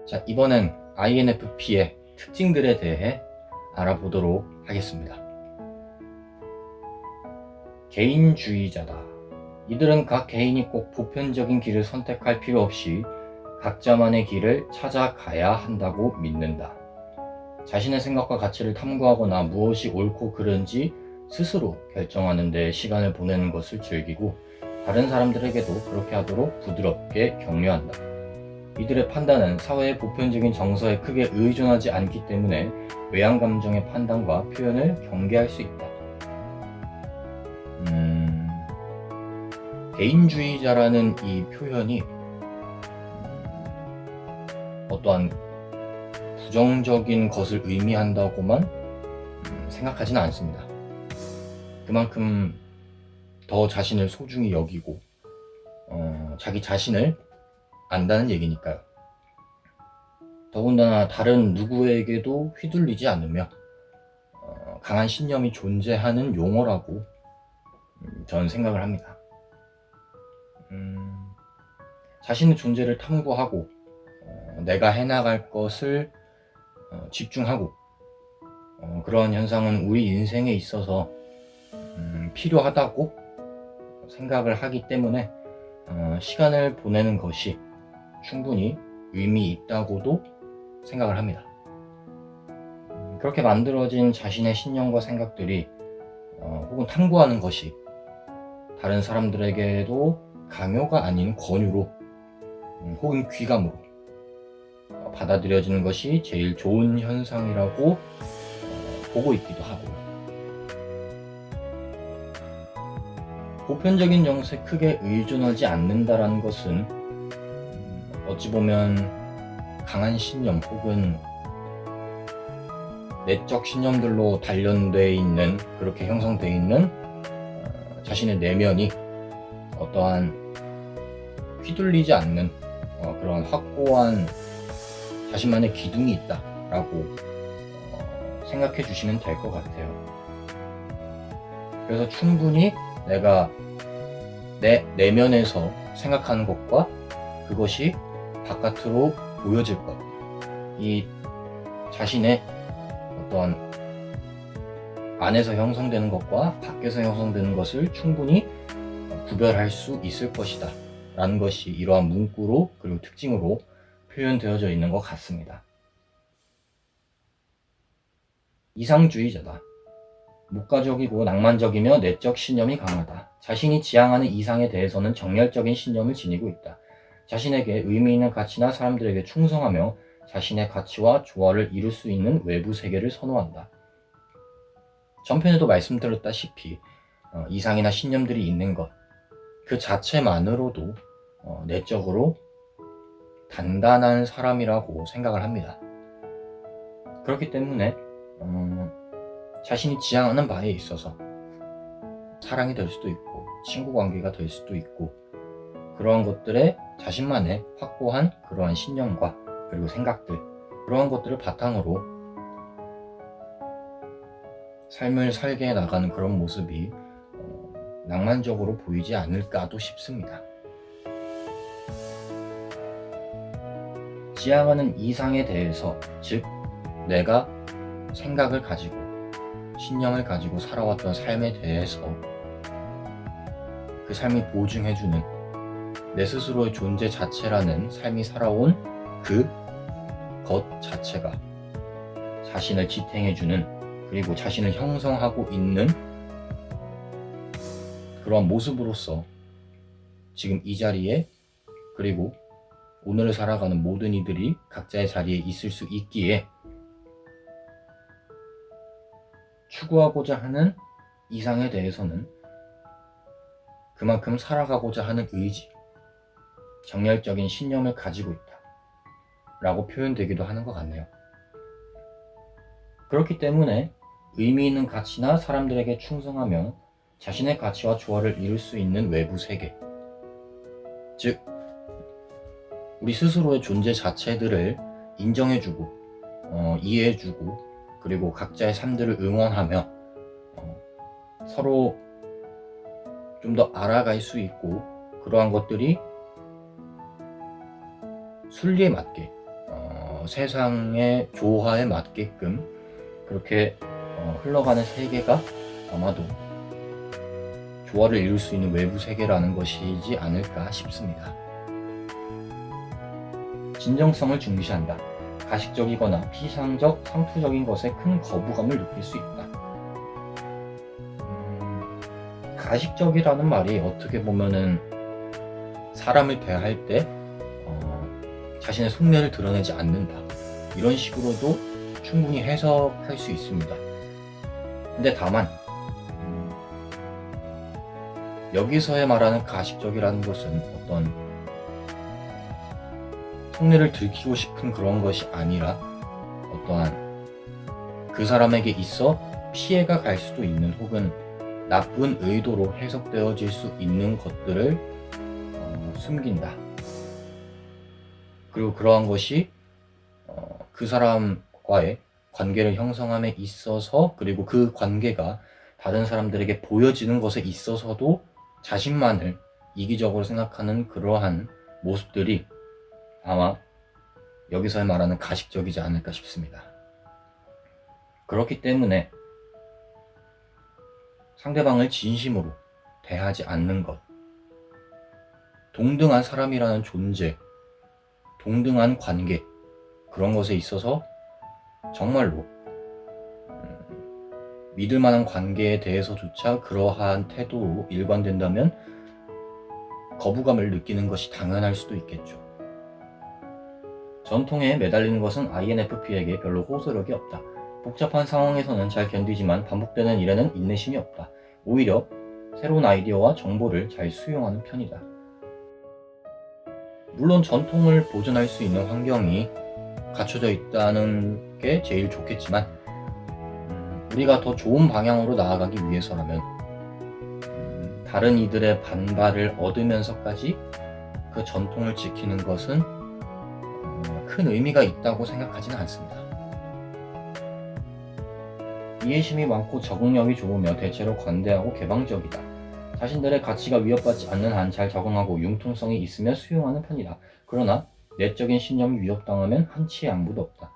자, 이번엔 INFP의 특징들에 대해 알아보도록 하겠습니다. 개인주의자다. 이들은 각 개인이 꼭 보편적인 길을 선택할 필요 없이 각자만의 길을 찾아가야 한다고 믿는다. 자신의 생각과 가치를 탐구하거나 무엇이 옳고 그른지 스스로 결정하는 데 시간을 보내는 것을 즐기고 다른 사람들에게도 그렇게 하도록 부드럽게 격려한다. 이들의 판단은 사회의 보편적인 정서에 크게 의존하지 않기 때문에 외향 감정의 판단과 표현을 경계할 수 있다. 개인주의자라는 이 표현이 어떠한 부정적인 것을 의미한다고만 생각하지는 않습니다. 그만큼 더 자신을 소중히 여기고 자기 자신을 안다는 얘기니까요. 더군다나 다른 누구에게도 휘둘리지 않으며 강한 신념이 존재하는 용어라고 저는 생각을 합니다. 자신의 존재를 탐구하고 내가 해나갈 것을 집중하고 그런 현상은 우리 인생에 있어서 필요하다고 생각을 하기 때문에 시간을 보내는 것이 충분히 의미 있다고도 생각을 합니다. 그렇게 만들어진 자신의 신념과 생각들이 혹은 탐구하는 것이 다른 사람들에게도 강요가 아닌 권유로 혹은 귀감으로 받아들여지는 것이 제일 좋은 현상이라고 보고 있기도 하고요. 보편적인 정서에 크게 의존하지 않는다라는 것은 어찌 보면 강한 신념 혹은 내적 신념들로 단련되어 있는, 그렇게 형성되어 있는 자신의 내면이 어떠한 휘둘리지 않는 그런 확고한 자신만의 기둥이 있다라고 생각해 주시면 될 것 같아요. 그래서 충분히 내가 내 내면에서 생각하는 것과 그것이 바깥으로 보여질 것, 이 자신의 어떤 안에서 형성되는 것과 밖에서 형성되는 것을 충분히 구별할 수 있을 것이다 라는 것이 이러한 문구로 그리고 특징으로 표현되어져 있는 것 같습니다. 이상주의자다. 목가적이고 낭만적이며 내적 신념이 강하다. 자신이 지향하는 이상에 대해서는 정열적인 신념을 지니고 있다. 자신에게 의미 있는 가치나 사람들에게 충성하며 자신의 가치와 조화를 이룰 수 있는 외부 세계를 선호한다. 전편에도 말씀드렸다시피 이상이나 신념들이 있는 것, 그 자체만으로도 내적으로 단단한 사람이라고 생각을 합니다. 그렇기 때문에 자신이 지향하는 바에 있어서 사랑이 될 수도 있고 친구 관계가 될 수도 있고 그러한 것들에 자신만의 확고한 그러한 신념과 그리고 생각들, 그러한 것들을 바탕으로 삶을 살게 나가는 그런 모습이 낭만적으로 보이지 않을까도 싶습니다. 지향하는 이상에 대해서, 즉 내가 생각을 가지고 신념을 가지고 살아왔던 삶에 대해서 그 삶이 보증해주는 내 스스로의 존재 자체라는 삶이 살아온 그 것 자체가 자신을 지탱해주는, 그리고 자신을 형성하고 있는 그러한 모습으로서 지금 이 자리에, 그리고 오늘을 살아가는 모든 이들이 각자의 자리에 있을 수 있기에 추구하고자 하는 이상에 대해서는 그만큼 살아가고자 하는 의지, 정열적인 신념을 가지고 있다 라고 표현되기도 하는 것 같네요. 그렇기 때문에 의미 있는 가치나 사람들에게 충성하며 자신의 가치와 조화를 이룰 수 있는 외부 세계, 즉 우리 스스로의 존재 자체들을 인정해주고 이해해주고 그리고 각자의 삶들을 응원하며 서로 좀 더 알아갈 수 있고, 그러한 것들이 순리에 맞게 세상의 조화에 맞게끔 그렇게 흘러가는 세계가 아마도 조화를 이룰 수 있는 외부 세계라는 것이지 않을까 싶습니다. 진정성을 중시한다. 가식적이거나 피상적, 상투적인 것에 큰 거부감을 느낄 수 있다. 가식적이라는 말이 어떻게 보면은 사람을 대할 때 자신의 속내를 드러내지 않는다, 이런 식으로도 충분히 해석할 수 있습니다. 근데 다만 여기서의 말하는 가식적이라는 것은 어떤 속내를 들키고 싶은 그런 것이 아니라 어떠한 그 사람에게 있어 피해가 갈 수도 있는 혹은 나쁜 의도로 해석되어질 수 있는 것들을 숨긴다. 그리고 그러한 것이 그 사람과의 관계를 형성함에 있어서, 그리고 그 관계가 다른 사람들에게 보여지는 것에 있어서도 자신만을 이기적으로 생각하는 그러한 모습들이 아마 여기서 말하는 가식적이지 않을까 싶습니다. 그렇기 때문에 상대방을 진심으로 대하지 않는 것, 동등한 사람이라는 존재, 동등한 관계, 그런 것에 있어서 정말로 믿을 만한 관계에 대해서조차 그러한 태도로 일관된다면 거부감을 느끼는 것이 당연할 수도 있겠죠. 전통에 매달리는 것은 INFP에게 별로 호소력이 없다. 복잡한 상황에서는 잘 견디지만 반복되는 일에는 인내심이 없다. 오히려 새로운 아이디어와 정보를 잘 수용하는 편이다. 물론 전통을 보존할 수 있는 환경이 갖춰져 있다는 게 제일 좋겠지만 우리가 더 좋은 방향으로 나아가기 위해서라면 다른 이들의 반발을 얻으면서까지 그 전통을 지키는 것은 큰 의미가 있다고 생각하지는 않습니다. 이해심이 많고 적응력이 좋으며 대체로 관대하고 개방적이다. 자신들의 가치가 위협받지 않는 한 잘 적응하고 융통성이 있으며 수용하는 편이다. 그러나 내적인 신념이 위협당하면 한치의 양보도 없다.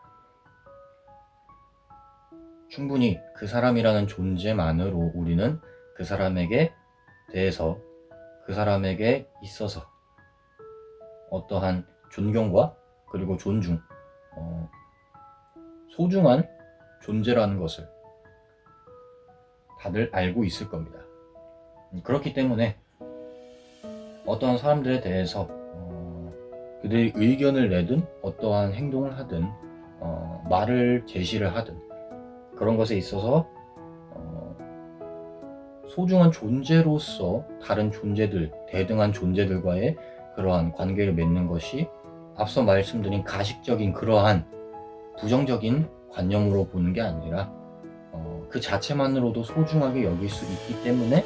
충분히 그 사람이라는 존재만으로 우리는 그 사람에게 대해서, 그 사람에게 있어서 어떠한 존경과 그리고 존중, 소중한 존재라는 것을 다들 알고 있을 겁니다. 그렇기 때문에 어떠한 사람들에 대해서 그들이 의견을 내든 어떠한 행동을 하든 말을 제시를 하든 그런 것에 있어서 소중한 존재로서 다른 존재들, 대등한 존재들과의 그러한 관계를 맺는 것이 앞서 말씀드린 가식적인 그러한 부정적인 관념으로 보는 게 아니라 그 자체만으로도 소중하게 여길 수 있기 때문에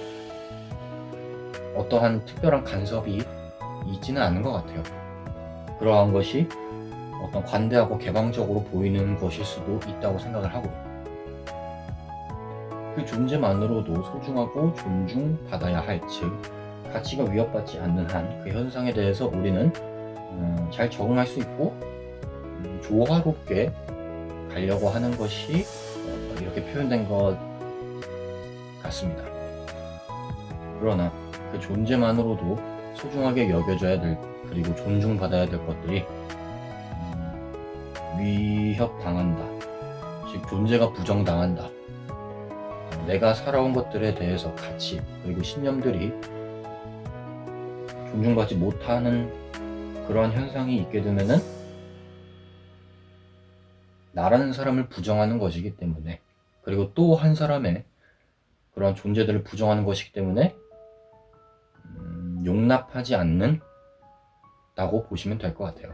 어떠한 특별한 간섭이 있지는 않은 것 같아요. 그러한 것이 어떤 관대하고 개방적으로 보이는 것일 수도 있다고 생각을 하고요. 그 존재만으로도 소중하고 존중받아야 할 즉 가치가 위협받지 않는 한 그 현상에 대해서 우리는 잘 적응할 수 있고 조화롭게 가려고 하는 것이 이렇게 표현된 것 같습니다. 그러나 그 존재만으로도 소중하게 여겨져야 될, 그리고 존중받아야 될 것들이 위협당한다, 즉 존재가 부정당한다, 내가 살아온 것들에 대해서 가치 그리고 신념들이 존중받지 못하는 그러한 현상이 있게 되면은 나라는 사람을 부정하는 것이기 때문에, 그리고 또 한 사람의 그러한 존재들을 부정하는 것이기 때문에 용납하지 않는다고 보시면 될 것 같아요.